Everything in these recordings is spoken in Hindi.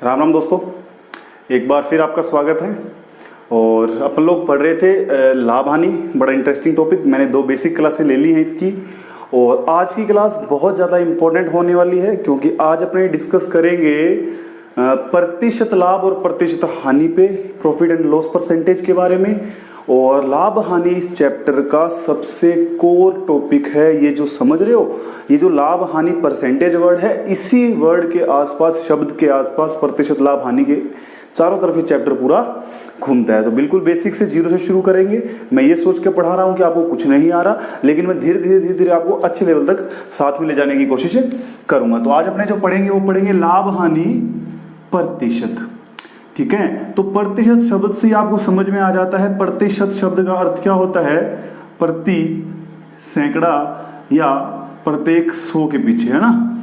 राम राम दोस्तों, एक बार फिर आपका स्वागत है। और अपन लोग पढ़ रहे थे लाभ हानि, बड़ा इंटरेस्टिंग टॉपिक। मैंने 2 बेसिक क्लासें ले ली हैं इसकी, और आज की क्लास बहुत ज़्यादा इम्पोर्टेंट होने वाली है, क्योंकि आज अपने डिस्कस करेंगे प्रतिशत लाभ और प्रतिशत हानि पे, प्रॉफिट एंड लॉस परसेंटेज के बारे में। और लाभ हानि इस चैप्टर का सबसे कोर टॉपिक है। ये जो समझ रहे हो, ये जो लाभ हानि परसेंटेज वर्ड है, इसी वर्ड के आसपास, शब्द के आसपास प्रतिशत लाभ हानि के चारों तरफ ये चैप्टर पूरा घूमता है। तो बिल्कुल बेसिक से, जीरो से शुरू करेंगे। मैं ये सोच के पढ़ा रहा हूँ कि आपको कुछ नहीं आ रहा, लेकिन मैं धीरे धीरे आपको अच्छे लेवल तक साथ में ले जाने की कोशिश करूंगा। तो आज अपने जो पढ़ेंगे वो पढ़ेंगे लाभ हानि प्रतिशत। ठीक है, तो प्रतिशत शब्द से आपको समझ में आ जाता है प्रतिशत शब्द का अर्थ क्या होता है। प्रति, सैकड़ा या प्रत्येक 100 के पीछे, है ना।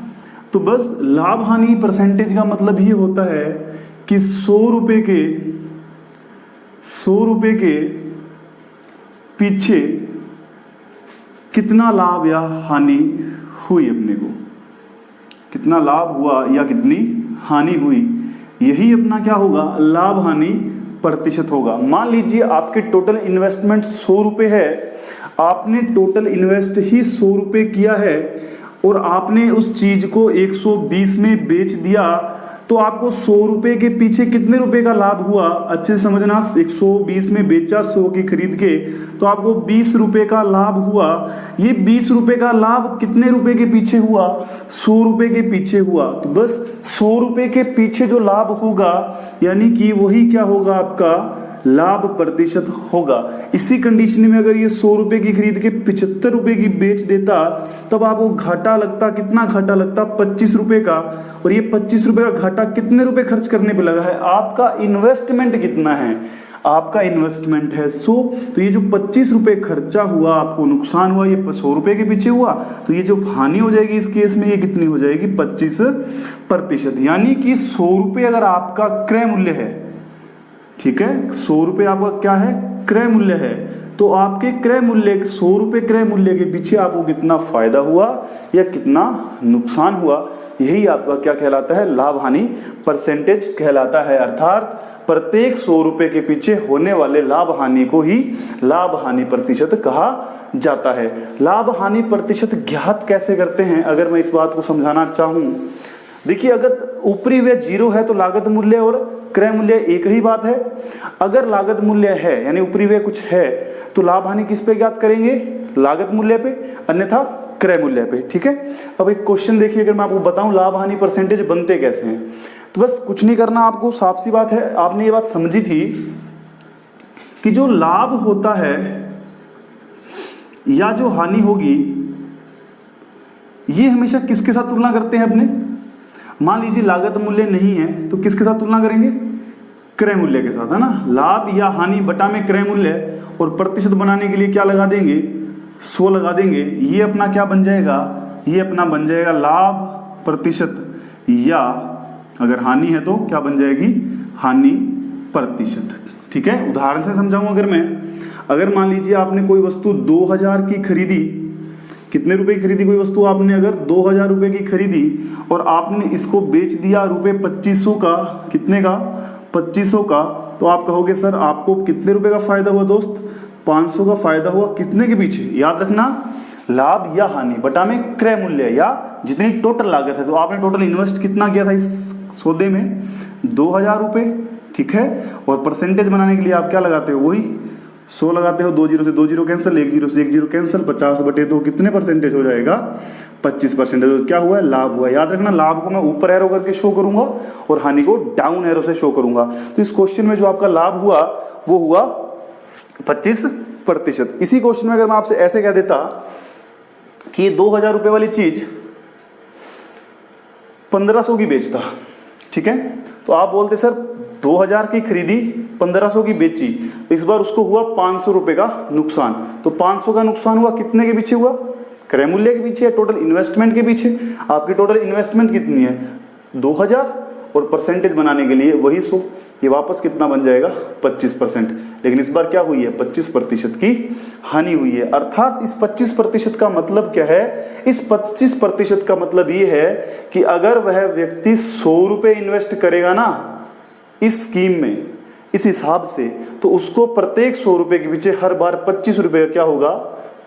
तो बस लाभ हानि परसेंटेज का मतलब ये होता है कि 100 रुपए के पीछे कितना लाभ या हानि हुई, अपने को कितना लाभ हुआ या कितनी हानि हुई, यही अपना क्या होगा, लाभ हानि प्रतिशत होगा। मान लीजिए आपके टोटल इन्वेस्टमेंट 100 रुपए है, आपने टोटल इन्वेस्ट ही 100 रुपए किया है, और आपने उस चीज को 120 में बेच दिया, तो आपको 100 रुपए के पीछे कितने रुपए का लाभ हुआ, अच्छे से समझना। 120 में बेचा 100 की खरीद के, तो आपको 20 रुपए का लाभ हुआ। ये 20 रुपए का लाभ कितने रुपए के पीछे हुआ, 100 रुपए के पीछे हुआ। तो बस 100 रुपए के पीछे जो लाभ होगा, यानी कि वही क्या होगा, आपका लाभ प्रतिशत होगा। इसी कंडीशन में अगर ये 100 रुपए की खरीद के 75 रुपए की बेच देता, तब आपको घाटा लगता, कितना घाटा लगता, 25 रुपए का। और ये 25 रुपए का घाटा कितने रुपए खर्च करने पे लगा है, आपका इन्वेस्टमेंट कितना है, आपका इन्वेस्टमेंट है 100। तो ये जो 25 रुपए खर्चा हुआ, आपको नुकसान हुआ, ये 100 रुपए के पीछे हुआ। तो ये जो हानि हो जाएगी इस केस में, ये कितनी हो जाएगी, 25%। यानी कि 100 रुपए अगर आपका क्रय मूल्य है, ठीक है, 100 रुपए आपका क्या है, क्रय मूल्य है, तो आपके क्रय मूल्य, 100 रुपए क्रय मूल्य के पीछे आपको कितना फायदा हुआ या कितना नुकसान हुआ, यही आपका क्या कहलाता है, लाभ हानि परसेंटेज कहलाता है। अर्थात प्रत्येक 100 रुपए के पीछे होने वाले लाभ हानि को ही लाभ हानि प्रतिशत कहा जाता है। लाभ हानि प्रतिशत ज्ञात कैसे करते हैं, अगर मैं इस बात को समझाना चाहूं, देखिए, अगर ऊपरी व्यय 0 है तो लागत मूल्य और क्रय मूल्य एक ही बात है। अगर लागत मूल्य है, यानी ऊपरी व्यय कुछ है, तो लाभ हानि किस पे ज्ञात करेंगे, लागत मूल्य पे, अन्यथा क्रय मूल्य पे। ठीक है, अब एक क्वेश्चन देखिए, अगर मैं आपको बताऊं लाभ हानि परसेंटेज बनते कैसे हैं, तो बस कुछ नहीं करना आपको, साफ सी बात है। आपने ये बात समझी थी कि जो लाभ होता है या जो हानि होगी, ये हमेशा किसके साथ तुलना करते हैं अपने। मान लीजिए लागत मूल्य नहीं है, तो किसके साथ तुलना करेंगे, क्रय मूल्य के साथ, है ना। लाभ या हानि बटा में क्रय मूल्य, और प्रतिशत बनाने के लिए क्या लगा देंगे, 100 लगा देंगे। ये अपना क्या बन जाएगा, ये अपना बन जाएगा लाभ प्रतिशत, या अगर हानि है तो क्या बन जाएगी, हानि प्रतिशत। ठीक है, उदाहरण से समझाऊं अगर मान लीजिए आपने कोई वस्तु 2000 की खरीदी, कितने रुपए की खरीदी, कोई वस्तु आपने अगर 2000 रुपए की खरीदी, और आपने इसको बेच दिया रुपए 2500 का, कितने का, 2500 का, तो आप कहोगे सर आपको कितने रुपए का फायदा हुआ दोस्त, 500 का फायदा हुआ। कितने के पीछे, याद रखना, लाभ या हानि बटा में क्रय मूल्य, या जितनी टोटल लागत है। तो आपने टोटल इन्वेस्ट कितना किया था इस सौदे में, 2000 रुपए। ठीक है, और परसेंटेज बनाने के लिए आप क्या लगाते हो, वही 100 लगाते हो, 2 जीरो से 2 जीरो कैंसिल, 1 जीरो से 1 जीरो कैंसिल, 50/2 कितने परसेंटेज हो जाएगा, 25%। क्या हुआ, लाभ हुआ। याद रखना, लाभ को मैं ऊपर एरो करके शो करूंगा और हानि को डाउन एरो से शो करूंगा। तो इस क्वेश्चन में जो आपका लाभ हुआ वो हुआ 25%। इसी क्वेश्चन में अगर मैं आपसे ऐसे कह देता कि ये 2000 रुपए वाली चीज 1500 की बेचता, ठीक है, तो आप बोलते सर 2000 की खरीदी, 1500 की बेची, इस बार उसको हुआ 500 रुपए का नुकसान। तो 500 का नुकसान हुआ, कितने के पीछे हुआ, क्रय मूल्य के पीछे, टोटल इन्वेस्टमेंट के पीछे। आपकी टोटल इन्वेस्टमेंट कितनी है, 2000, और परसेंटेज बनाने के लिए वही 100, ये वापस कितना बन जाएगा, 25%। लेकिन इस बार क्या हुई है, 25% की हानि हुई है। अर्थात इस 25% का मतलब क्या है, इस 25% का मतलब ये है कि अगर वह व्यक्ति 100 रुपए इन्वेस्ट करेगा ना इस स्कीम में, इस हिसाब से, तो उसको प्रत्येक 100 रुपए के पीछे हर बार 25 रुपए का क्या होगा,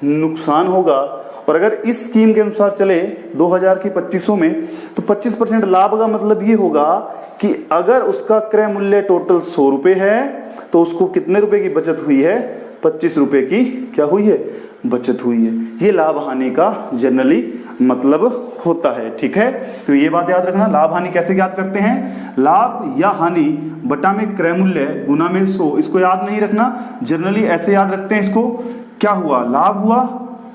नुकसान होगा। और अगर इस स्कीम के अनुसार चले 2000 की 2500 में, तो 25% लाभ का मतलब ये होगा कि अगर उसका क्रय मूल्य टोटल 100 रुपए है तो उसको कितने रुपए की बचत हुई है, 25 रुपए की क्या हुई है, बचत हुई है। ये लाभ हानि का जनरली मतलब होता है। ठीक है, तो ये बात याद रखना। लाभ हानि कैसे ज्ञात करते हैं, लाभ या हानि बटा में क्रय मूल्य गुना में 100, इसको याद नहीं रखना, जनरली ऐसे याद रखते हैं इसको, क्या हुआ, लाभ हुआ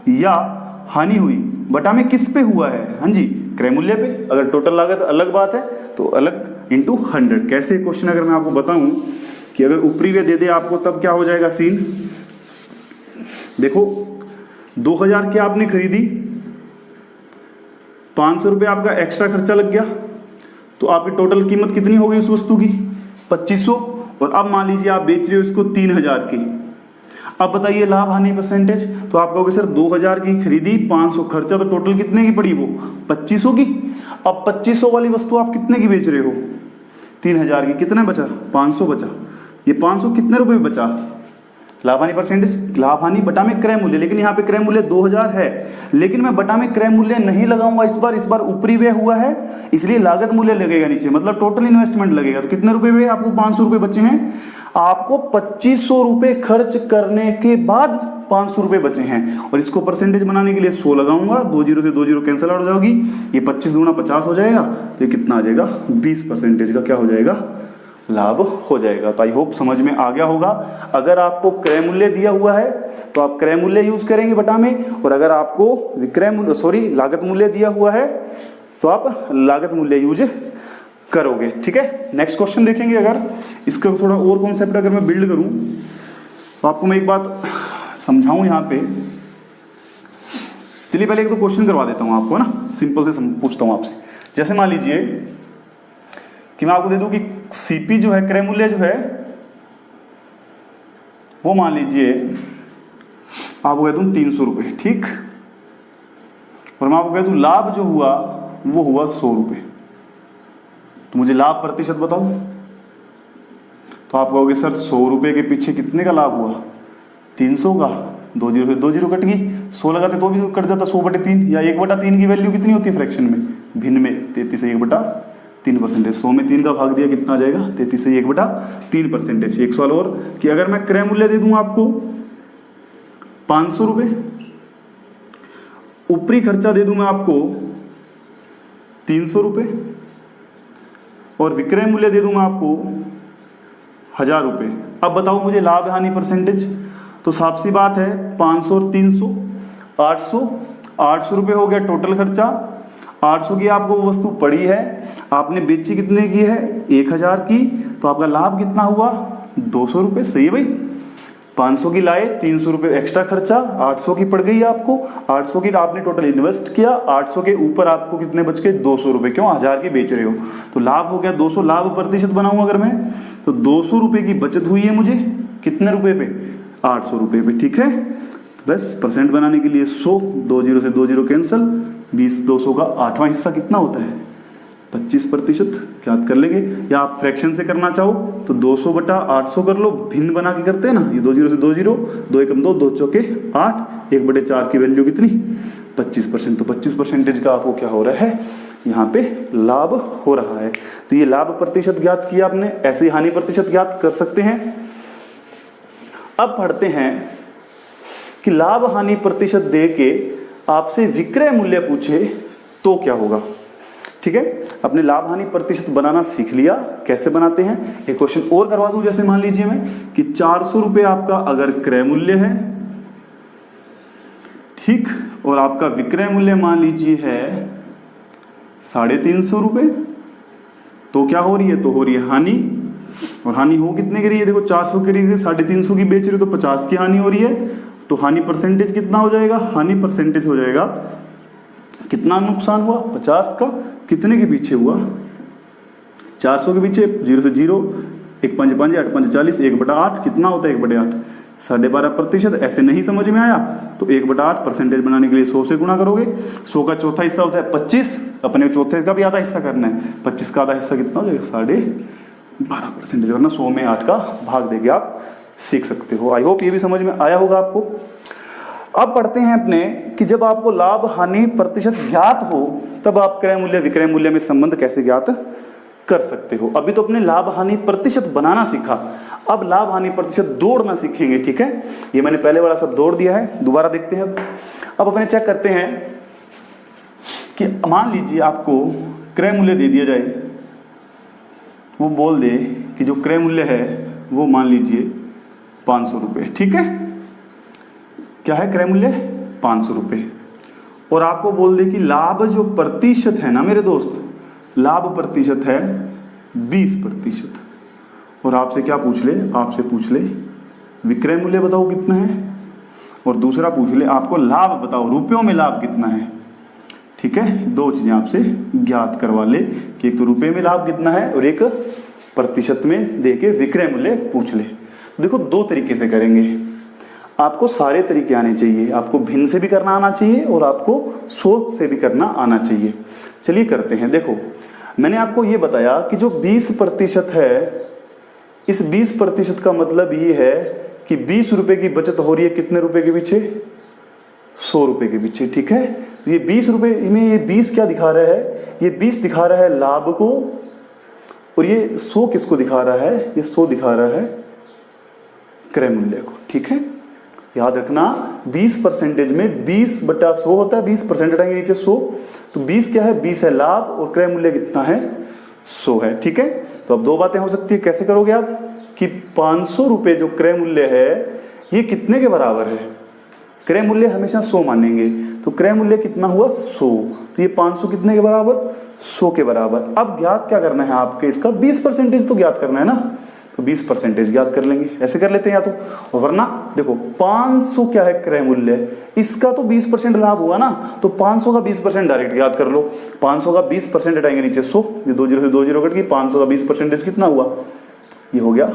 या हानि हुई बटा में किस पे हुआ है, हाँ जी, क्रय मूल्य पे। अगर टोटल लागत अलग बात है तो अलग इंटू 100। कैसे क्वेश्चन अगर मैं आपको बताऊं कि अगर ऊपरी व्यय दे दे आपको, तब क्या हो जाएगा सीन, देखो 2000 की आपने खरीदी, 500 रुपये आपका एक्स्ट्रा खर्चा लग गया, तो आपकी टोटल कीमत कितनी हो गई उस वस्तु की, 2500। और अब मान लीजिए आप बेच रहे हो इसको 3000 की। अब बताइए लाभ हानि परसेंटेज, तो आप कहोगे सर 2000 की खरीदी, 500 खर्चा, तो टोटल कितने की पड़ी वो, 2500 की। अब 2500 वाली वस्तु आप कितने की बेच रहे हो, 3000 की, कितना बचा, 500 बचा। ये 500 कितने रुपए बचा, लाभ हानि परसेंटेज, लाभ हानि बटा में क्रय मूल्य। लेकिन यहाँ पे क्रय मूल्य 2000 है, लेकिन मैं बटा में क्रय मूल्य नहीं लगाऊंगा इस बार ऊपरी व्यय हुआ है, इसलिए लागत मूल्य लगेगा नीचे, मतलब टोटल इन्वेस्टमेंट लगेगा। तो कितने रुपए में आपको 500 रुपए बचे हैं, आपको 2500 रुपए खर्च करने के बाद 500 रुपए बचे हैं। और इसको परसेंटेज बनाने के लिए 100 लगाऊंगा, 20 से 20 कैंसिल आउट हो जाएगी, ये 25 दूना 50 हो जाएगा, तो ये कितना आ जाएगा, 20% का क्या हो जाएगा, लाभ हो जाएगा। तो आई होप समझ में आ गया होगा। अगर आपको क्रय मूल्य दिया हुआ है तो आप क्रय मूल्य यूज करेंगे बटा में, और अगर आपको विक्रय मूल्य लागत मूल्य दिया हुआ है तो आप लागत मूल्य यूज करोगे। ठीक है, नेक्स्ट क्वेश्चन देखेंगे। अगर इसका थोड़ा और कॉन्सेप्ट अगर मैं बिल्ड करूं तो आपको मैं एक बात समझाऊं यहाँ पे। चलिए पहले एक तो क्वेश्चन करवा देता हूं आपको, ना सिंपल से पूछता हूं आपसे। जैसे मान लीजिए कि मैं आपको दे दूं कि सीपी जो है, क्रय मूल्य जो है वो मान लीजिए आपको कह दूं 300 रुपये, ठीक, और मैं आपको कह दूं लाभ जो हुआ वो हुआ 100 रुपये, तो मुझे लाभ प्रतिशत बताओ। तो आप कहोगे सर 100 रुपये के पीछे कितने का लाभ हुआ, 300 का, 20 से 20 कट गई, 100 लगाते तो भी कट जाता 100/3, या 1/3 की वैल्यू कितनी होती है फ्रैक्शन में, भिन्न में 33 से 1/3%। 100 में 3 का भाग दिया, कितना आ जाएगा, 33 से 1/3%। एक सवाल और कि अगर मैं क्रय मूल्य दे दूं आपको 500 रुपये, ऊपरी खर्चा दे दूं मैं आपको 300 रुपये, और विक्रय मूल्य दे दूं मैं आपको 1000 रुपये। अब बताओ मुझे लाभ हानि परसेंटेज। तो साफ सी बात है, 500 और 300 800 रुपये हो गया टोटल खर्चा। 800 की आपको वो वस्तु पड़ी है, आपने बेची कितने की है, 1000 की, तो आपका लाभ कितना हुआ, 200 रुपये। सही है भाई, 500 की लाए, 300 रुपये एक्स्ट्रा खर्चा, 800 की पड़ गई आपको, 800 की आपने टोटल इन्वेस्ट किया, 800 के ऊपर आपको कितने बच गए, 200 रुपये, क्यों, 1000 की बेच रहे हो, तो लाभ हो गया 200। लाभ प्रतिशत बनाऊं अगर मैं, तो 200 रुपये की बचत हुई है मुझे, कितने रुपए पे, 800 रुपये पे। ठीक है, बस परसेंट बनाने के लिए 100, 20 से 20 कैंसिल, 20, 200 का 8वां हिस्सा कितना होता है, 25% याद कर लेंगे। या आप फ्रैक्शन से करना चाहो तो 200/800 कर लो, भिन्न बना के करते हैं ना, ये 20 से 20, 2 एकम 2, 2 चौके 8, 1/4 की वैल्यू कितनी, 25%। तो 25% का आपको क्या हो रहा है, यहाँ पे लाभ हो रहा है। तो ये लाभ प्रतिशत ज्ञात किया आपने, ऐसे हानि प्रतिशत ज्ञात कर सकते हैं। अब पढ़ते हैं कि लाभ हानि प्रतिशत दे के आपसे विक्रय मूल्य पूछे तो क्या होगा। ठीक है, अपने लाभ हानि प्रतिशत बनाना सीख लिया, कैसे बनाते हैं। एक क्वेश्चन और करवा दूं, जैसे मान लीजिए मैं कि 400 रुपये आपका अगर क्रय मूल्य है, ठीक, और आपका विक्रय मूल्य मान लीजिए है 350 रुपये, तो क्या हो रही है, तो हो रही है हानि। और हानि हो कितने की रही है, देखो 400 की रही है, 350 की बेच रही हो तो 50 की हानि हो रही है। तो हानि परसेंटेज कितना हो जाएगा, हानि परसेंटेज हो जाएगा, कितना नुकसान हुआ, 50 का, कितने के पीछे हुआ, 400 के पीछे, 0 से 0, 1 5 5 8 5 40, 1/8 कितना होता है 1/8? 12.5%। ऐसे नहीं समझ में आया तो 1/8 परसेंटेज बनाने के लिए 100 से गुणा करोगे। 100 का चौथा हिस्सा होता है 25, अपने चौथे का भी आधा हिस्सा करना है। 25 का आधा हिस्सा कितना हो जाएगा? 12.5% करना। 100 में 8 का भाग देके आप सीख सकते हो। आई होप ये भी समझ में आया होगा आपको। अब पढ़ते हैं अपने कि जब आपको लाभ हानि प्रतिशत ज्ञात हो तब आप क्रय मूल्य विक्रय मूल्य में संबंध कैसे ज्ञात कर सकते हो। अभी तो अपने लाभ हानि प्रतिशत बनाना सीखा, अब लाभ हानि प्रतिशत दौड़ना सीखेंगे। ठीक है, ये मैंने पहले वाला सब दौड़ दिया है, दोबारा देखते हैं। अब अपने चेक करते हैं कि मान लीजिए आपको क्रय मूल्य दे दिया जाए, वो बोल दे कि जो क्रय मूल्य है वो मान लीजिए 500 रुपये। ठीक है, क्या है क्रय मूल्य? 500 रुपये। और आपको बोल दे कि लाभ जो प्रतिशत है ना मेरे दोस्त, लाभ प्रतिशत है 20%। और आपसे क्या पूछ ले? आपसे पूछ ले विक्रय मूल्य बताओ कितना है, और दूसरा पूछ ले आपको लाभ बताओ, रुपयों में लाभ कितना है। ठीक है, दो चीजें आपसे ज्ञात करवा ले कि एक तो रुपए में लाभ कितना है और एक प्रतिशत में दे के विक्रय मूल्य पूछ ले। देखो दो तरीके से करेंगे, आपको सारे तरीके आने चाहिए। आपको भिन्न से भी करना आना चाहिए और आपको सोच से भी करना आना चाहिए। चलिए करते हैं। देखो मैंने आपको ये बताया कि जो 20% है, इस 20% का मतलब ये है कि 20 रुपए की बचत हो रही है कितने रुपए के पीछे? 100 रुपए के पीछे। ठीक है, ये 20 रुपए में ये 20 क्या दिखा रहा है? ये 20 दिखा रहा है लाभ को, और ये 100 किसको दिखा रहा है? ये 100 दिखा रहा है क्रय मूल्य को। ठीक है, याद रखना 20% में 20/100 होता है, 20% हटाएंगे नीचे 100, तो 20 क्या है? 20 है लाभ और क्रय मूल्य कितना है? 100 है। ठीक है, तो अब दो बातें हो सकती है। कैसे करोगे आप कि 500 रुपये जो क्रय मूल्य है ये कितने के बराबर है? क्रय मूल्य हमेशा 100 मानेंगे, तो क्रय मूल्य कितना हुआ? 100, तो ये 500 कितने के बराबर? 100 के बराबर। अब ज्ञात क्या करना है आपके? इसका 20% तो ज्ञात करना है ना, तो 20% ज्ञात कर लेंगे। ऐसे कर लेते हैं या तो, वरना देखो 500 क्या है क्रय मूल्य, इसका तो 20% लाभ हुआ ना, तो 500 का 20% डायरेक्ट ज्ञात कर लो। 500 का 20% हटाएंगे नीचे 100, ये 2 जीरो से 2 जीरो कट गई, 500 का 20% कितना हुआ? ये हो गया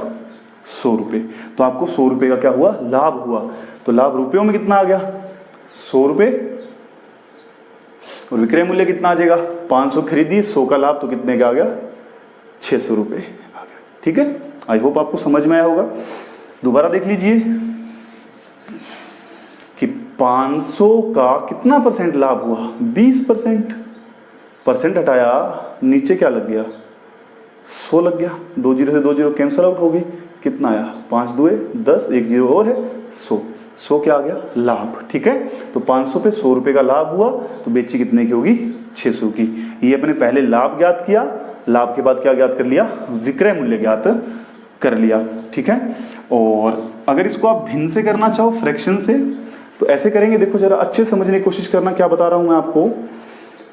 100 रुपये। तो आपको 100 रुपये का क्या हुआ? लाभ हुआ। तो लाभ रुपयों में कितना आ गया? 100 रुपये। और विक्रय मूल्य कितना आ जाएगा? 500 खरीदी, 100 का लाभ, तो कितने का आ गया? 600 रुपये आ गया। ठीक है, आई होप आपको समझ में आया होगा। दोबारा देख लीजिए कि 500 का कितना परसेंट लाभ हुआ? 20%। परसेंट हटाया, नीचे क्या लग गया? 100 लग गया। 2 जीरो से 2 जीरो कैंसल आउट हो गई, कितना आया? 5 2 10, 1 जीरो और है 100। 100 क्या आ गया? लाभ। ठीक है, तो 500 पे 100 रुपये का लाभ हुआ, तो बेची कितने की होगी? 600 की। ये अपने पहले लाभ ज्ञात किया, लाभ के बाद क्या ज्ञात कर लिया? विक्रय मूल्य ज्ञात कर लिया। ठीक है, और अगर इसको आप भिन्न से करना चाहो, फ्रैक्शन से, तो ऐसे करेंगे। देखो जरा अच्छे समझने की कोशिश करना, क्या बता रहा हूं मैं आपको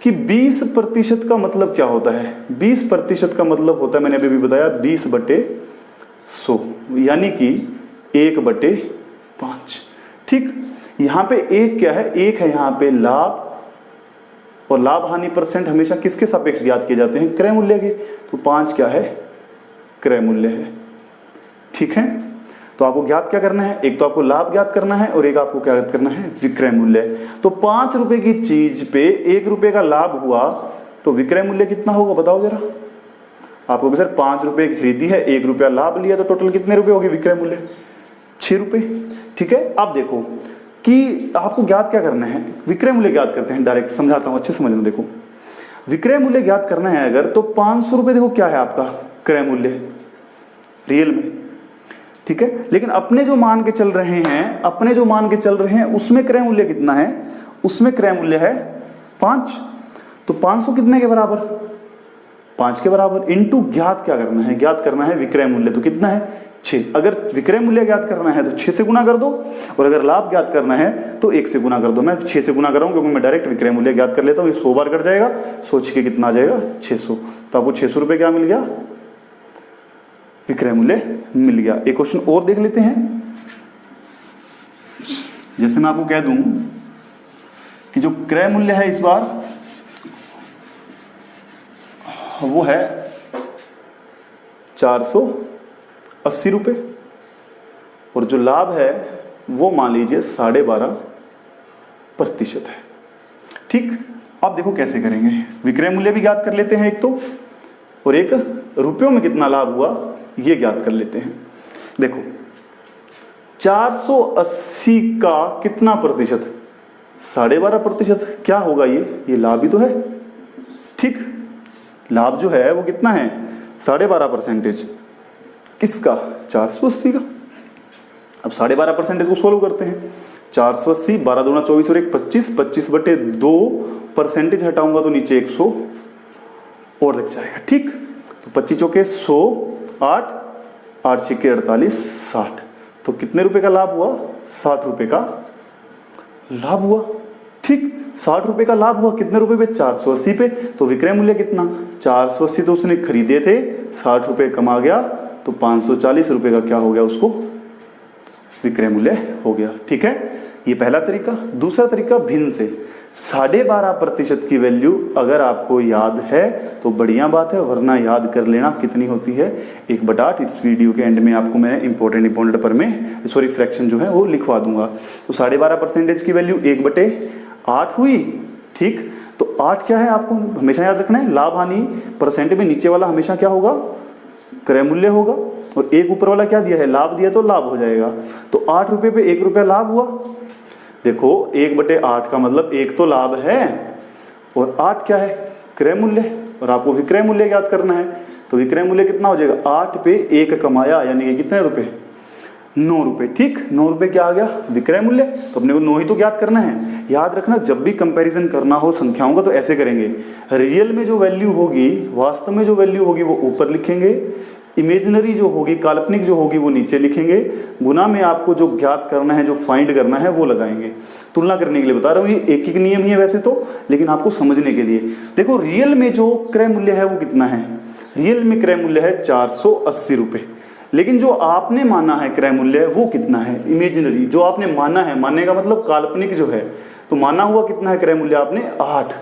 कि 20% का मतलब क्या होता है? 20% का मतलब होता है, मैंने अभी भी बताया, 20/100, यानी कि 1/5। ठीक, यहां पे एक क्या है? एक है यहां पे लाभ, और लाभ हानि परसेंट हमेशा किसके सापेक्ष ज्ञात किए जाते हैं? क्रय मूल्य के। तो 5 क्या है? क्रय मूल्य है। ठीक है, तो आपको ज्ञात क्या करना है? एक तो आपको लाभ ज्ञात करना है और एक आपको क्या ज्ञात करना है? विक्रय मूल्य। तो 5 रुपए की चीज पे 1 रुपए का लाभ हुआ, तो विक्रय मूल्य कितना होगा बताओ जरा। आपको सर 5 रुपए की खरीदी है, 1 रुपया लाभ लिया, तो टोटल कितने रुपए होगी विक्रय मूल्य? 6 रुपए। ठीक है, अब देखो कि आपको ज्ञात क्या करना है? विक्रय मूल्य ज्ञात करते हैं, डायरेक्ट समझाता हूं, अच्छे समझना। देखो विक्रय मूल्य ज्ञात करना है अगर, तो 500 रुपए देखो क्या है आपका क्रय मूल्य रियल में। ठीक है, लेकिन अपने जो मान के चल रहे हैं, अपने जो मान के चल रहे हैं उसमें क्रय मूल्य कितना है? उसमें क्रय मूल्य है 5, तो 500 कितने के बराबर? 5 के बराबर, इनटू ज्ञात क्या करना है? ज्ञात करना है विक्रय मूल्य, तो कितना है? 6। अगर विक्रय मूल्य ज्ञात करना है तो 6 से गुना कर दो, और अगर लाभ ज्ञात करना है तो 1 से गुना कर दो। मैं 6 से गुना कर रहा हूं क्योंकि मैं डायरेक्ट विक्रय मूल्य ज्ञात कर लेता हूं। ये 100 बार कट जाएगा, सोच के कितना आ जाएगा? 600। तो आपको 600 रुपये क्या मिल गया? विक्रय मूल्य मिल गया। एक क्वेश्चन और देख लेते हैं। जैसे मैं आपको कह दूं कि जो क्रय मूल्य है इस बार वो है 450, 80 रुपये, और जो लाभ है वो मान लीजिए 12.5% है। ठीक, अब देखो कैसे करेंगे, विक्रय मूल्य भी ज्ञात कर लेते हैं एक तो, और एक रुपयों में कितना लाभ हुआ ये ज्ञात कर लेते हैं। देखो 480 का कितना प्रतिशत, 12.5%, क्या होगा ये लाभ ही तो है। ठीक, लाभ जो है वो कितना है 12.5%, किसका, 480 का। अब 12.5% को सोल्व करते हैं, 480, 12 दूना 24 और 1 25, 25/2 हटाऊंगा तो नीचे 100 और लग जाएगा। ठीक, तो 25 चौके 100, 8, 8 छिके 48, 60, तो कितने रुपए का लाभ हुआ, 60 रुपए का लाभ हुआ। ठीक, 60 रुपए का लाभ हुआ, कितने रुपए पे, 480 पे। तो विक्रय मूल्य कितना, 480 तो उसने खरीदे थे, 60 रुपए कमा गया, तो 540 रुपए का क्या हो गया, उसको विक्रय मूल्य हो गया। ठीक है, ये पहला तरीका। दूसरा तरीका भिन्न से, 12.5% की वैल्यू अगर आपको याद है तो बढ़िया बात है, वरना याद कर लेना कितनी होती है, 1/8। इस वीडियो के एंड में आपको मैं इंपॉर्टेंट पर में फ्रैक्शन जो है वो लिखवा दूंगा। तो 12.5% की वैल्यू 1/8 हुई। ठीक, तो 8 क्या है आपको हमेशा याद रखना है, लाभ हानि परसेंट में नीचे वाला हमेशा क्या होगा, क्रय मूल्य होगा, और एक ऊपर वाला क्या दिया है, लाभ दिया तो लाभ हो जाएगा। तो 8 रुपए पे 1 रुपया लाभ हुआ। देखो 1/8 का मतलब 1 तो लाभ है और 8 क्या है, क्रय मूल्य, और आपको विक्रय मूल्य ज्ञात करना है। तो विक्रय मूल्य कितना हो जाएगा, 8 पे 1 कमाया, यानी कि कितने रुपए, 9 रुपए। ठीक, 9 रुपए क्या आ गया, विक्रय मूल्य। तो अपने को 9 ही तो ज्ञात करना है। याद रखना, जब भी कंपैरिजन करना हो संख्याओं का तो ऐसे करेंगे, रियल में जो वैल्यू होगी, वास्तव में जो वैल्यू होगी वो ऊपर लिखेंगे, इमेजिनरी जो होगी, काल्पनिक जो होगी वो नीचे लिखेंगे, गुना में आपको जो ज्ञात करना है, जो फाइंड करना है वो लगाएंगे। तुलना करने के लिए बता रहा हूँ, ये एक नियम ही है वैसे तो, लेकिन आपको समझने के लिए। देखो रियल में जो क्रय मूल्य है वो कितना है, रियल में क्रय मूल्य है 480 रुपये, लेकिन जो आपने माना है क्रय मूल्य वो कितना है, इमेजिनरी जो आपने माना है, मानने का मतलब काल्पनिक जो है, तो माना हुआ कितना है क्रय मूल्य आपने, 8।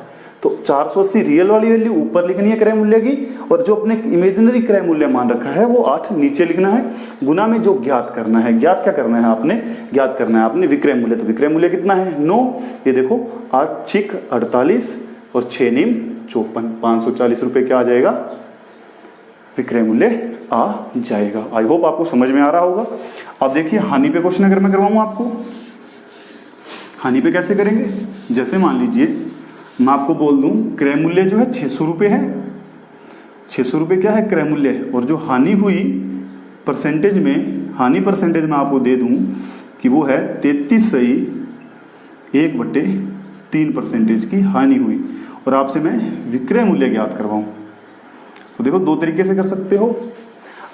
तो 480 रियल वाली वैल्यू ऊपर लिखनी है क्रय मूल्य की, और जो अपने इमेजिनरी क्रय मूल्य मान रखा है वो 8 नीचे लिखना है। गुना में जो ज्ञात करना है, ज्ञात क्या करना है आपने, ज्ञात करना है आपने विक्रय मूल्य। तो विक्रय मूल्य कितना है, 9। ये देखो 8 छिक 48 और 6 नीम 54, 540 रुपये क्या आ जाएगा, विक्रय मूल्य आ जाएगा। आई होप आपको समझ में आ रहा होगा। अब देखिए हानि पे क्वेश्चन अगर मैं करवाऊँ आपको, हानि पे कैसे करेंगे, जैसे मान लीजिए मैं आपको बोल दूं क्रय मूल्य जो है 600 रुपये है, 600 रुपये क्या है क्रय मूल्य, और जो हानि हुई परसेंटेज में, हानि परसेंटेज में आपको दे दूं कि वो है 33/1/3% की हानि हुई, और आपसे मैं विक्रय मूल्य ज्ञात करवाऊं। तो देखो 2 तरीके से कर सकते हो।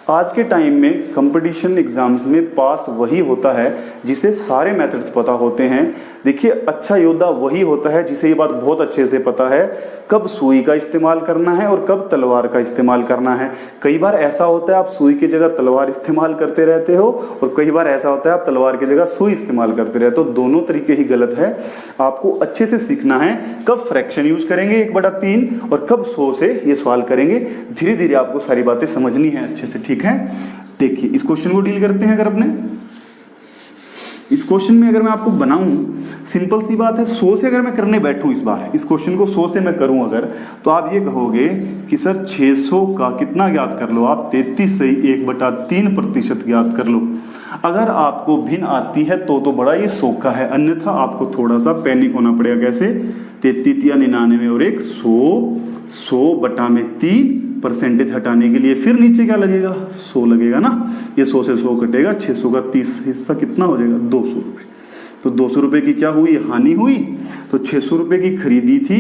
आज के टाइम में कंपटीशन एग्जाम्स में पास वही होता है जिसे सारे मेथड्स पता होते हैं। देखिए अच्छा योद्धा वही होता है जिसे ये बात बहुत अच्छे से पता है कब सुई का इस्तेमाल करना है और कब तलवार का इस्तेमाल करना है। कई बार ऐसा होता है आप सुई की जगह तलवार इस्तेमाल करते रहते हो, और कई बार ऐसा होता है आप तलवार की जगह सुई इस्तेमाल करते रहते हो। दोनों तरीके ही गलत है। आपको अच्छे से सीखना है कब फ्रैक्शन यूज करेंगे 1/3 और कब 100 से ये सवाल करेंगे। धीरे धीरे आपको सारी बातें समझनी है अच्छे से, ठीक है। देखिए इस क्वेश्चन को डील करते हैं। अगर अपने इस क्वेश्चन में अगर मैं आपको बनाऊं, सिंपल सी बात है, 100 से अगर मैं करने बैठूं इस बार इस क्वेश्चन को 100 से मैं करूं अगर, तो आप ये कहोगे कि सर 600 का कितना ज्ञात कर लो आप, 33 से 1/3% ज्ञात कर लो। अगर आपको भिन्न आती है तो बड़ा ये सौखा है, अन्यथा आपको थोड़ा सा पैनिक होना पड़ेगा। कैसे, 33 या 99 और 1 100/3% हटाने के लिए फिर नीचे क्या लगेगा, 100 लगेगा ना। ये 100 से 100 कटेगा, 600 का 30 हिस्सा कितना हो जाएगा, 200 रुपये। तो 200 रुपये की क्या हुई, हानि हुई। तो 600 रुपये की खरीदी थी,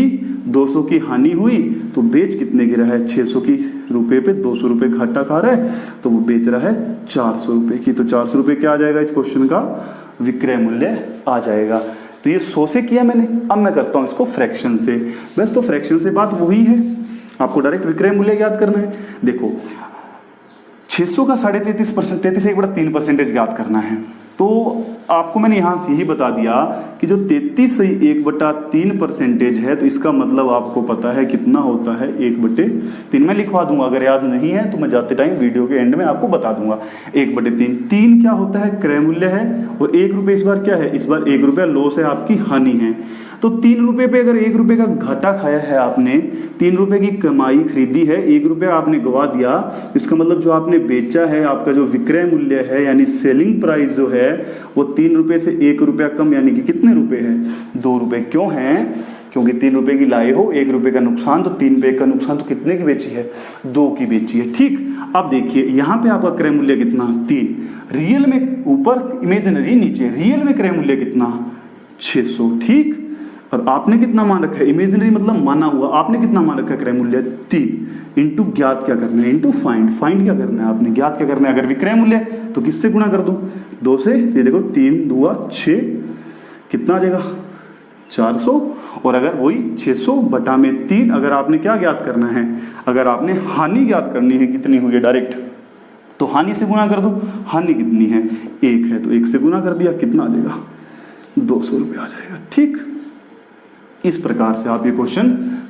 200 की हानि हुई, तो बेच कितने की रहा है, 600 की रुपये पे 200 रुपये घाटा खा रहा है, तो वो बेच रहा है 400 रुपये की। तो 400 रुपये क्या आ जाएगा इस क्वेश्चन का, विक्रय मूल्य आ जाएगा। तो ये 100 से किया मैंने, अब मैं करता हूँ इसको फ्रैक्शन से। बस तो फ्रैक्शन से बात वही है, आपको डायरेक्ट विक्रय मूल्य ज्ञात करना है। देखो 600 का 33.5%, 33 1/3% ज्ञात करना है। तो आपको मैंने यहाँ से यही बता दिया कि जो 33/1/3% है, तो इसका मतलब आपको पता है कितना होता है 1/3। मैं लिखवा दूंगा, अगर याद नहीं है तो मैं जाते टाइम वीडियो के एंड में आपको बता दूंगा। 1/3। 3 क्या होता है? क्रय मूल्य है। और 1 रुपये इस बार क्या है? इस बार 1 रुपया लॉस है, आपकी हानि है। तो 3 रुपये पे अगर 1 रुपये का घाटा खाया है आपने, 3 रुपये की कमाई खरीदी है, 1 रुपया आपने गवा दिया, इसका मतलब जो आपने बेचा है, आपका जो विक्रय मूल्य है यानी सेलिंग प्राइस जो है वो 3 रुपये से 1 रुपया कम, यानी कि कितने रुपए है? 2 रुपये। क्यों है? क्योंकि 3 रुपये की लाए हो, 1 रुपये का नुकसान, तो 3 रुपये का नुकसान, तो कितने की बेची है? 2 की बेची है। ठीक, अब देखिए यहाँ पे आपका क्रय मूल्य कितना? 3। रियल में ऊपर, इमेजिनरी नीचे। रियल में क्रय मूल्य कितना? 600। ठीक, और आपने कितना मान रखा है? इमेजिनरी मतलब माना हुआ। आपने कितना मान रखा है क्रय मूल्य? 3। इंटू ज्ञात क्या करना है? Into find. फाइंड क्या करना है आपने? ज्ञात क्या करना है? अगर विक्रय मूल्य तो किससे गुणा कर दो? 2 से। ये देखो 3 दूआ 6, कितना आ जाएगा? 400। और अगर वही 600 बटा में 3, अगर आपने क्या ज्ञात करना है? अगर आपने हानि ज्ञात करनी है, कितनी हुई है डायरेक्ट, तो हानि से गुणा कर दो। हानि कितनी है? 1 है, तो 1 से गुणा कर दिया, कितना आ जाएगा? 200 रुपये आ जाएगा। ठीक, इस प्रकार से आप ये क्वेश्चन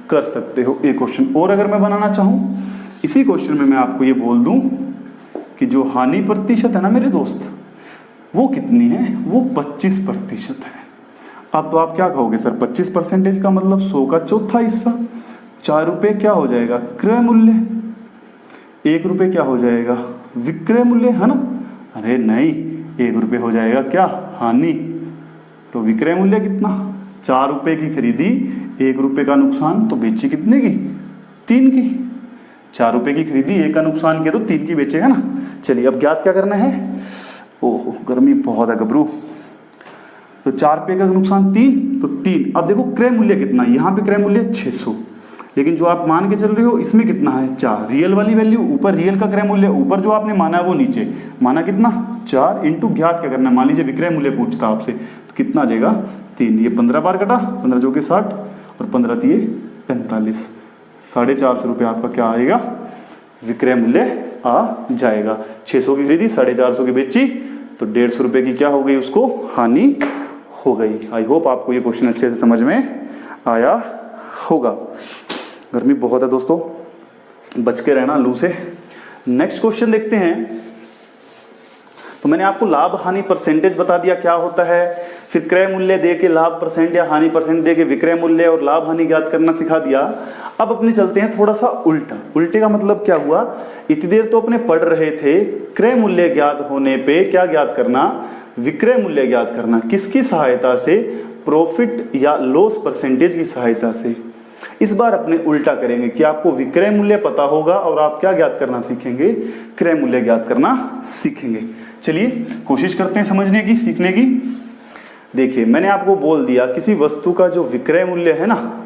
कर सकते हो। एक क्वेश्चन और अगर मैं बनाना चाहूं, इसी क्वेश्चन में मैं आपको ये बोल दूं कि जो हानि प्रतिशत है ना मेरे दोस्त, वो कितनी है? वो 25% है। अब तो आप क्या कहोगे सर, 25% का मतलब 100 का चौथा हिस्सा। 4 रुपये क्या हो जाएगा? क्रय मूल्य। 1 रुपये क्या हो जाएगा? विक्रय मूल्य, है ना? अरे नहीं, 1 रुपये हो जाएगा क्या? हानि। तो विक्रय मूल्य कितना? 4 रुपये की खरीदी, 1 रुपये का नुकसान, तो बेची कितने की? 3 की। 4 रुपये की खरीदी, 1 का नुकसान किया, तो 3 की बेचेगा ना। चलिए अब ज्ञात क्या करना है? ओहो गर्मी बहुत है गबरू। तो 4 रुपये का नुकसान 3, तो 3। अब देखो क्रय मूल्य कितना? यहाँ पे क्रय मूल्य 600, लेकिन जो आप मान के चल रहे हो इसमें कितना है? 4। रियल वाली वैल्यू ऊपर, रियल का क्रय मूल्य ऊपर, जो आपने माना है वो नीचे। माना कितना? 4। इंटू ज्ञात क्या करना है? मान लीजिए विक्रय मूल्य पूछता आपसे, तो कितना आ जाएगा? 3। ये 15 बार कटा, 15 जो के 60 और 15 दिए 45। 450 रुपये आपका क्या आएगा? विक्रय मूल्य आ जाएगा। 600 की खरीदी, 450 की बेची, तो 150 रुपये की क्या हो गई? उसको हानि हो गई। आई होप आपको ये क्वेश्चन अच्छे से समझ में आया होगा। गर्मी बहुत है दोस्तों, बच के रहना लू से। नेक्स्ट क्वेश्चन देखते हैं। तो मैंने आपको लाभ हानि परसेंटेज बता दिया क्या होता है, फिर क्रय मूल्य दे के लाभ परसेंट या हानि परसेंट दे के विक्रय मूल्य और लाभ हानि ज्ञात करना सिखा दिया। अब अपने चलते हैं थोड़ा सा उल्टा। उल्टे का मतलब क्या हुआ? इतनी देर तो अपने पढ़ रहे थे क्रय मूल्य ज्ञात होने पे क्या ज्ञात करना? विक्रय मूल्य ज्ञात करना। किसकी सहायता से? प्रॉफिट या लॉस परसेंटेज की सहायता से। इस बार अपने उल्टा करेंगे कि आपको विक्रय मूल्य पता होगा और आप क्या ज्ञात करना सीखेंगे? क्रय मूल्य ज्ञात करना सीखेंगे। चलिए कोशिश करते हैं समझने की, सीखने की। देखिए मैंने आपको बोल दिया किसी वस्तु का जो विक्रय मूल्य है ना,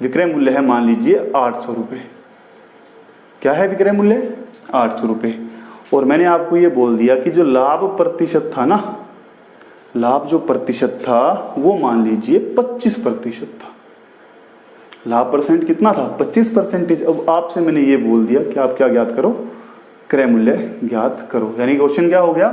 विक्रय मूल्य है मान लीजिए 800 रुपये। क्या है विक्रय मूल्य? 800 रुपये। और मैंने आपको ये बोल दिया कि जो लाभ प्रतिशत था ना, लाभ जो प्रतिशत था वो मान लीजिए 25% था। लाभ परसेंट कितना था? 25%। अब आपसे मैंने ये बोल दिया कि आप क्या ज्ञात करो? क्रय मूल्य ज्ञात करो। यानी क्वेश्चन क्या हो गया?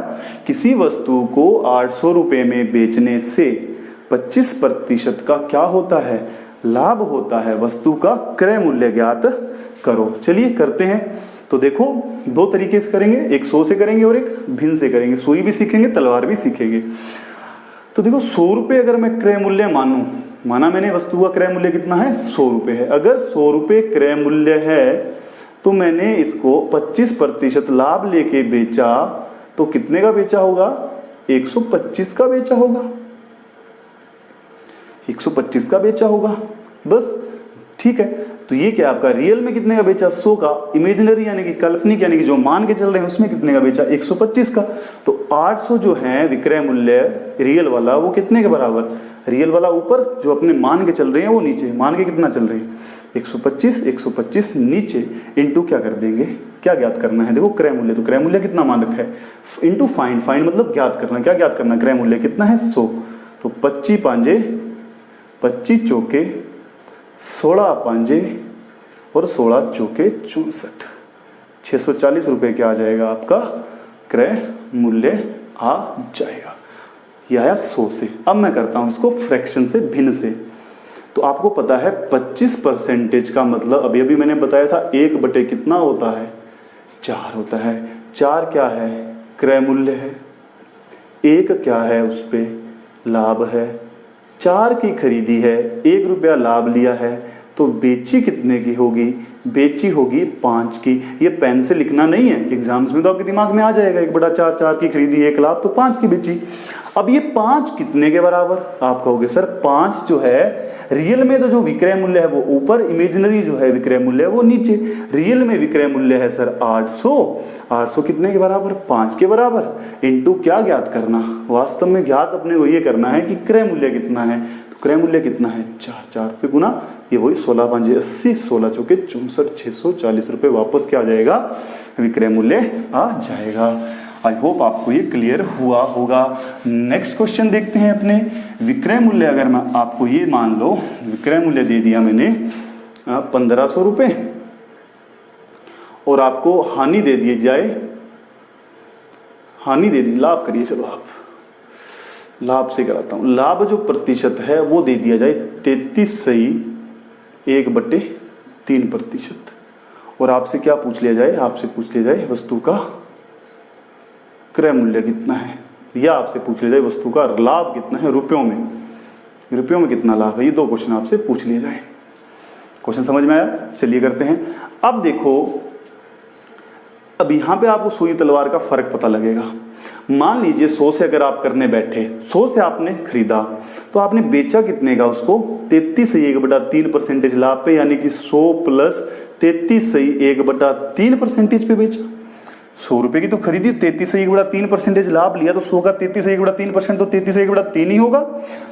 किसी वस्तु को 800 रुपये में बेचने से 25% का क्या होता है? लाभ होता है। वस्तु का क्रय मूल्य ज्ञात करो। चलिए करते हैं। तो देखो दो तरीके से करेंगे, एक 100 से करेंगे और एक भिन्न से करेंगे। सुई भी सीखेंगे, तलवार भी सीखेंगे। तो देखो 100 रुपये अगर मैं क्रय मूल्य मानूं, माना मैंने वस्तु का क्रय मूल्य कितना है? 100 रुपये है। अगर 100 रुपये क्रय मूल्य है तो मैंने इसको 25% लाभ लेके बेचा, तो कितने का बेचा होगा? 125 का बेचा होगा। 125 का बेचा होगा बस। ठीक है, तो ये क्या आपका रियल में कितने का बेचा? 100 का। इमेजिनरी यानी कि काल्पनिक यानी कि जो मान के चल रहे हैं उसमें कितने का बेचा? 125 का। तो 800 जो है विक्रय मूल्य रियल वाला, वो कितने के बराबर? रियल वाला ऊपर, जो अपने मान के चल रहे हैं वो नीचे। मान के कितना चल रहे हैं? 125, 125 नीचे, इंटू क्या कर देंगे? क्या ज्ञात करना है? देखो क्रय मूल्य, तो क्रय मूल्य कितना मान रखा है? Into find. फाइंड मतलब ज्ञात करना। क्या ज्ञात करना? क्रय मूल्य कितना है? 100। तो 25 पांजे 25 चौके 16 पांजे और 16 चौके 64। 640 रुपये क्या आ जाएगा? आपका क्रय मूल्य आ जाएगा। ये आया 100 से। अब मैं करता हूं इसको फ्रैक्शन से, भिन्न से। तो आपको पता है 25% का मतलब अभी अभी मैंने बताया था 1 बटे कितना होता है, 4 होता है। 4 क्या है, क्रय मूल्य है। 1 क्या है, उस पे लाभ है। 4 की खरीदी है, 1 रुपया लाभ लिया है, तो बेची कितने की होगी, बेची होगी 5 की। ये पेन से लिखना नहीं है, एग्जाम्स में तो आपके दिमाग में आ जाएगा 1/4, 4 की खरीदी 1 लाभ, तो 5 की बेची। अब ये 5 कितने के बराबर, आप कहोगे सर 5 जो है रियल में तो जो विक्रय मूल्य है वो ऊपर, इमेजिनरी जो है विक्रय मूल्य है वो नीचे। रियल में विक्रय मूल्य है सर 800। 800 कितने के बराबर, 5 के बराबर। इनटू क्या ज्ञात करना, वास्तव में ज्ञात अपने को ये करना है कि क्रय मूल्य कितना है। तो क्रय मूल्य कितना है, 4, 4 से गुना, ये वही 16 5 80, 16 चौके 64, 640 रुपये वापस क्या आ जाएगा, विक्रय मूल्य आ जाएगा। आई होप आपको ये क्लियर हुआ होगा। नेक्स्ट क्वेश्चन देखते हैं अपने। विक्रय मूल्य अगर मैं आपको ये मान लो, विक्रय मूल्य दे दिया मैंने 1500 रुपये, और आपको हानि दे दी जाए, हानि दे दी, लाभ करिए, चलो आप लाभ से कराता हूं। लाभ जो प्रतिशत है वो दे दिया जाए 33 सही 1/3%। और आपसे क्या पूछ लिया जाए, आपसे पूछ लिया जाए वस्तु का क्रय मूल्य कितना है, या आपसे पूछ लिया जाए वस्तु का लाभ कितना है रुपयों में, रुपयों में कितना लाभ है। ये 2 क्वेश्चन आपसे पूछ लिए जाए। क्वेश्चन समझ में आया, चलिए करते हैं। अब देखो, अब यहां पे आपको सुई तलवार का फर्क पता लगेगा। मान लीजिए 100 से अगर आप करने बैठे, 100 से आपने खरीदा, तो आपने बेचा कितने का उसको, 33 सही 1/3% लाभ पे, यानी कि 100 प्लस 33 सही 1/3% पे बेचा। 100 रुपए की तो खरीदी, 33 सही 1/3% लाभ लिया, तो 100 का 33 सही 1/3% तो 33 सही 1/3 ही होगा।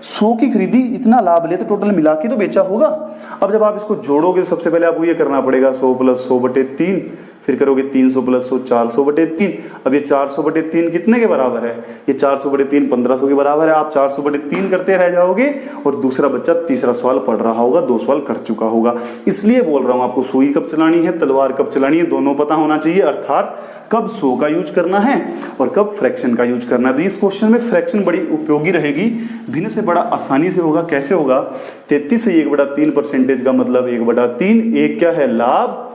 100 की खरीदी, इतना लाभ लिया, तो टोटल मिला के तो बेचा होगा। अब जब आप इसको जोड़ोगे तो सबसे पहले आपको ये करना पड़ेगा 100 प्लस 100/3, फिर करोगे 300 प्लस 100 400/3। अब ये 400/3 कितने के बराबर है, ये 400/3 1500 के बराबर है। आप 400/3 करते रह जाओगे और दूसरा बच्चा तीसरा सवाल पढ़ रहा होगा, 2 सवाल कर चुका होगा। इसलिए बोल रहा हूं आपको सुई कब चलानी है, तलवार कब चलानी है, दोनों पता होना चाहिए। अर्थात कब 100 का यूज करना है और कब फ्रैक्शन का यूज करना है। तो इस क्वेश्चन में फ्रैक्शन बड़ी उपयोगी रहेगी, भिन्न से बड़ा आसानी से होगा। कैसे होगा, 33 से 1/3% का मतलब 1/3, 1 क्या है लाभ,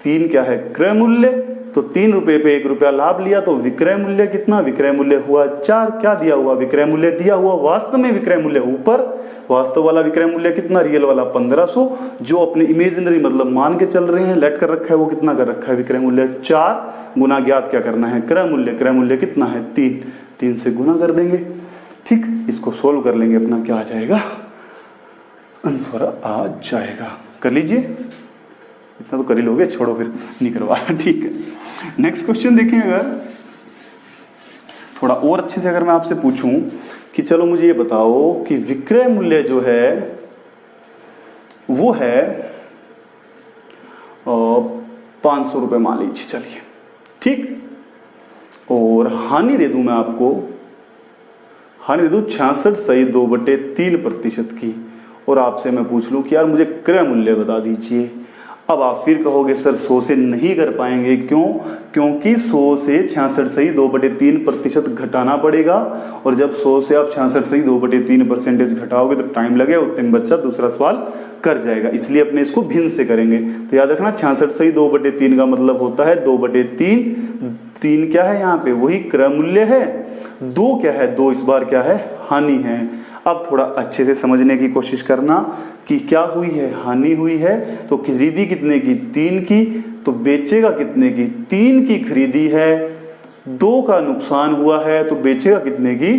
3 क्या है क्रय मूल्य, तो 3 रुपए पे 1 रुपया लाभ लिया, तो विक्रय मूल्य कितना, विक्रय मूल्य हुआ 4। क्या दिया हुआ, विक्रय मूल्य दिया हुआ, वास्तव में विक्रय मूल्य ऊपर, वास्तव वाला विक्रय मूल्य कितना, रियल वाला 1500, जो अपने इमेजिनरी मतलब मान के चल रहे हैं, लेट कर रखा है, वो कितना कर रखा है, विक्रय मूल्य 4 गुना ज्ञात क्या करना है, क्रय मूल्य। क्रय मूल्य कितना है 3, 3 से गुना कर देंगे। ठीक, इसको सोल्व कर लेंगे, अपना क्या आ जाएगा, आंसर आ जाएगा। कर लीजिए, इतना तो कर ही लोगे, छोड़ो फिर नहीं करवा। ठीक है, नेक्स्ट क्वेश्चन देखें। अगर थोड़ा और अच्छे से अगर मैं आपसे पूछूं कि चलो मुझे ये बताओ कि विक्रय मूल्य जो है वो है 500 रुपये मान लीजिए, चलिए ठीक, और हानि दे दूं मैं आपको, हानि दे दूं 66 सही 2/3% की, और आपसे मैं पूछ लूं कि यार मुझे क्रय मूल्य बता दीजिए। अब आप फिर कहोगे सर 100 से नहीं कर पाएंगे, क्यों, क्योंकि 100 से 66 सही 2/3% घटाना पड़ेगा, और जब 100 से आप 66 सही 2/3% घटाओगे तो टाइम लगेगा, उतने में बच्चा दूसरा सवाल कर जाएगा। इसलिए अपने इसको भिन्न से करेंगे। तो याद रखना 66 सही 2/3 का मतलब होता है 2/3। 3 क्या है यहाँ पे, वही क्रय मूल्य है। 2 क्या है, 2 इस बार क्या है, हानि है। अब थोड़ा अच्छे से समझने की कोशिश करना कि क्या हुई है, हानि हुई है, तो खरीदी कितने की, 3 की, तो बेचेगा कितने की, 3 की खरीदी है, 2 का नुकसान हुआ है, तो बेचेगा कितने की,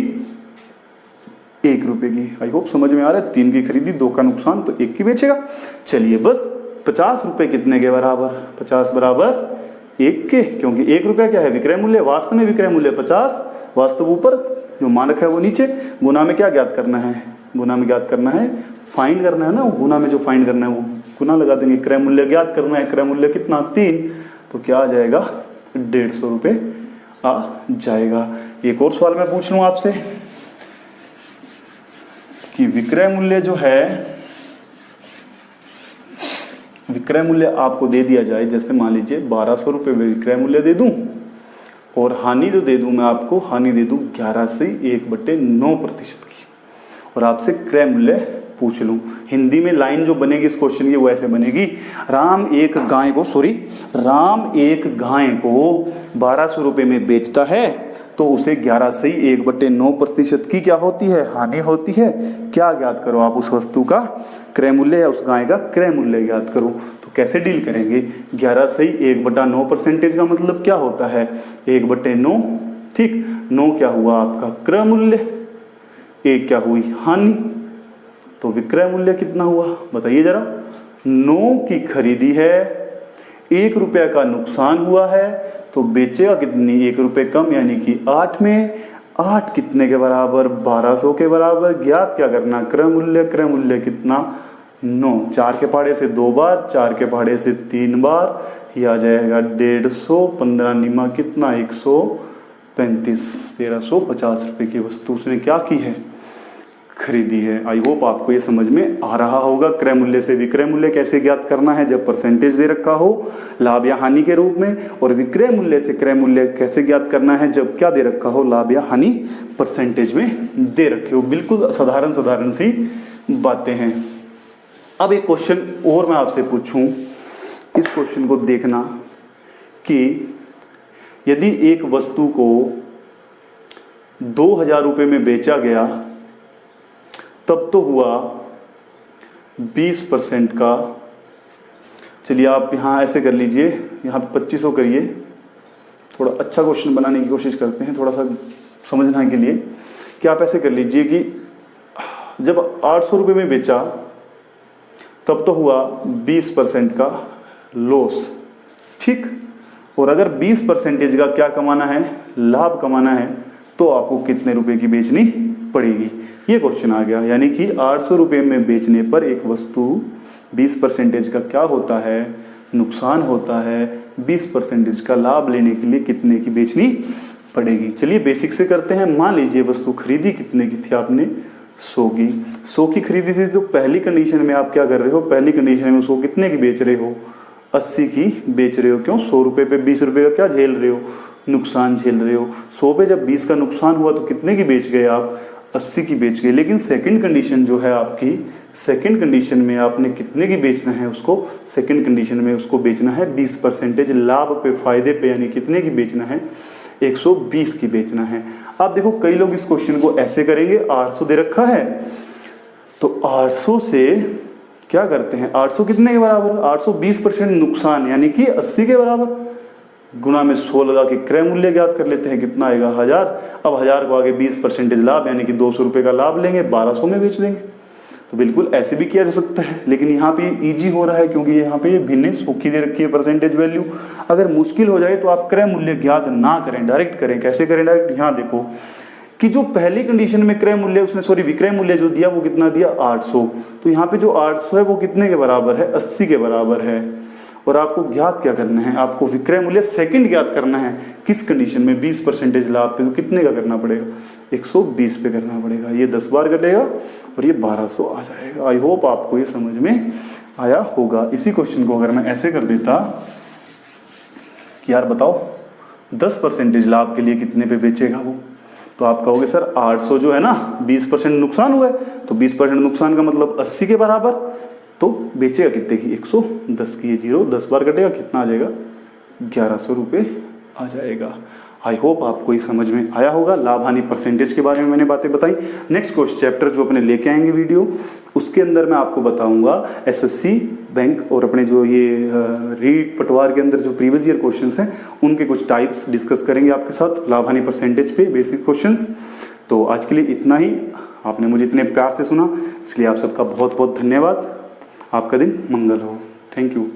1 रुपए की। आई होप समझ में आ रहा है, 3 की खरीदी, 2 का नुकसान, तो 1 की बेचेगा। चलिए बस 50 रुपए कितने के बराबर, 50 बराबर 1 के, क्योंकि 1 रुपया क्या है विक्रय मूल्य, वास्तव में विक्रय मूल्य 50, वास्तव ऊपर, जो मान रखा है वो नीचे। गुना में क्या ज्ञात करना है, गुना में ज्ञात करना है, फाइंड करना है ना, गुना में जो फाइंड करना है वो गुना लगा देंगे। क्रय मूल्य ज्ञात करना है, क्रय मूल्य कितना 3, तो क्या आ जाएगा 150 रुपये आ जाएगा। एक और सवाल मैं पूछ लूँ आपसे कि विक्रय मूल्य जो है, विक्रय मूल्य आपको दे दिया जाए, जैसे मान लीजिए 1200 रुपये विक्रय मूल्य दे दूं, और हानि जो दे दूं मैं आपको, हानि दे दूं 11 से 1/9% की, और आपसे क्रय मूल्य पूछ लूं। हिंदी में लाइन जो बनेगी इस क्वेश्चन की वो ऐसे बनेगी, राम एक गाय को 1200 रुपए में बेचता है तो उसे 11 से 1/9% की क्या होती है, हानि होती है। क्या ज्ञात करो आप, उस वस्तु का क्रय मूल्य या उस गाय का क्रय मूल्य ज्ञात करो। तो कैसे डील करेंगे, 11 से 1/9% का मतलब क्या होता है, 1/9, ठीक। 9 क्या हुआ आपका क्रय मूल्य, 1 क्या हुई हानि, तो विक्रय मूल्य कितना हुआ बताइए जरा। 9 की खरीदी है, 1 रुपया का नुकसान हुआ है, तो बेचेगा कितनी, 1 रुपये कम यानी कि 8 में। 8 कितने के बराबर, 1200 के बराबर। ज्ञात क्या करना, क्रय मूल्य। क्रय मूल्य कितना, 9। 4 के पहाड़े से 2 बार, 4 के पहाड़े से 3 बार, यह आ जाएगा 150। 15 निमा कितना, 135। 1350 रुपये की वस्तु उसने क्या की है, खरीदी है। आई होप आपको ये समझ में आ रहा होगा। क्रय मूल्य से विक्रय मूल्य कैसे ज्ञात करना है, जब परसेंटेज दे रखा हो लाभ या हानि के रूप में, और विक्रय मूल्य से क्रय मूल्य कैसे ज्ञात करना है जब क्या दे रखा हो, लाभ या हानि परसेंटेज में दे रखे हो। बिल्कुल साधारण सी बातें हैं। अब एक क्वेश्चन और मैं आपसे पूछूं, इस क्वेश्चन को देखना कि यदि एक वस्तु को 2000 रुपये में बेचा गया तब तो हुआ 20% का। चलिए आप यहाँ ऐसे कर लीजिए, यहाँ 2500 करिए। थोड़ा अच्छा क्वेश्चन बनाने की कोशिश करते हैं, थोड़ा सा समझने के लिए कि आप ऐसे कर लीजिए कि जब 800 रुपये में बेचा तब तो हुआ 20% का लॉस, ठीक। और अगर 20% का क्या कमाना है, लाभ कमाना है, तो आपको कितने रुपए की बेचनी पड़ेगी, ये क्वेश्चन आ गया। यानी कि 800 रुपये में बेचने पर एक वस्तु 20% का क्या होता है, नुकसान होता है। 20% का लाभ लेने के लिए कितने की बेचनी पड़ेगी। चलिए बेसिक से करते हैं। मान लीजिए वस्तु खरीदी कितने की थी आपने, 100 की। 100 की खरीदी थी, तो पहली कंडीशन में आप क्या कर रहे हो, पहली कंडीशन में 100 कितने की बेच रहे हो, 80 की बेच रहे हो। क्यों, 100 रुपये पे 20 रुपये का क्या झेल रहे हो, नुकसान झेल रहे हो। 100 पे जब 20 का नुकसान हुआ तो कितने की बेच गए आप, 80 की बेच गए। लेकिन सेकंड कंडीशन जो है आपकी, सेकंड कंडीशन में आपने कितने की बेचना है उसको, सेकंड कंडीशन में उसको बेचना है 20% लाभ पे, फायदे पे, यानी कितने की बेचना है, 120 की बेचना है। आप देखो कई लोग इस क्वेश्चन को ऐसे करेंगे, 800 दे रखा है तो 800 से क्या करते हैं, 800 कितने के बराबर, 800 20% नुकसान यानी कि 80 के बराबर, गुना में 100 लगा के क्रय मूल्य ज्ञात कर लेते हैं, कितना आएगा 1000। अब 1000 को आगे 20% लाभ यानी कि 200 रुपये का लाभ लेंगे, 1200 में बेच देंगे। तो बिल्कुल ऐसे भी किया जा सकता है, लेकिन यहाँ पे इजी हो रहा है क्योंकि यहाँ पे भिन्न सूखी दे रखी है परसेंटेज वैल्यू। अगर मुश्किल हो जाए तो आप क्रय मूल्य ज्ञात ना करें, डायरेक्ट करें। कैसे करें डायरेक्ट, यहाँ देखो कि जो पहली कंडीशन में क्रय मूल्य उसने विक्रय मूल्य जो दिया वो कितना दिया, 800। तो यहाँ पे जो 800 है वो कितने के बराबर है, 80 के बराबर है। और आपको ज्ञात क्या करना है, आपको विक्रय मूल्य सेकंड ज्ञात करना है। किस कंडीशन में, 20% लाभ पे, तो कितने का करना पड़ेगा, 120 पे करना पड़ेगा। ये 10 बार कटेगा और ये 1200 आ जाएगा। आई होप आपको ये समझ में आया होगा। इसी क्वेश्चन को अगर मैं ऐसे कर देता कि यार बताओ 10% लाभ के लिए कितने पे बेचेगा वो, तो आप कहोगे सर 800 जो है ना 20% नुकसान हुआ है, तो 20% नुकसान का मतलब 80 के बराबर, तो बेचेगा कितने की, 110 की। 0 10 बार कटेगा, कितना आ जाएगा, 1100 रुपये आ जाएगा। आई होप आपको ये समझ में आया होगा। लाभ हानि परसेंटेज के बारे में मैंने बातें बताई। नेक्स्ट क्वेश्चन चैप्टर जो अपने लेके आएंगे वीडियो, उसके अंदर मैं आपको बताऊंगा एसएससी बैंक और अपने जो ये रीट पटवार के अंदर जो प्रीवियस ईयर क्वेश्चंस हैं उनके कुछ टाइप्स डिस्कस करेंगे आपके साथ, लाभ हानि परसेंटेज पे बेसिक क्वेश्चंस। तो आज के लिए इतना ही। आपने मुझे इतने प्यार से सुना, इसलिए आप सबका बहुत बहुत धन्यवाद। आपका दिन मंगल हो। Thank you.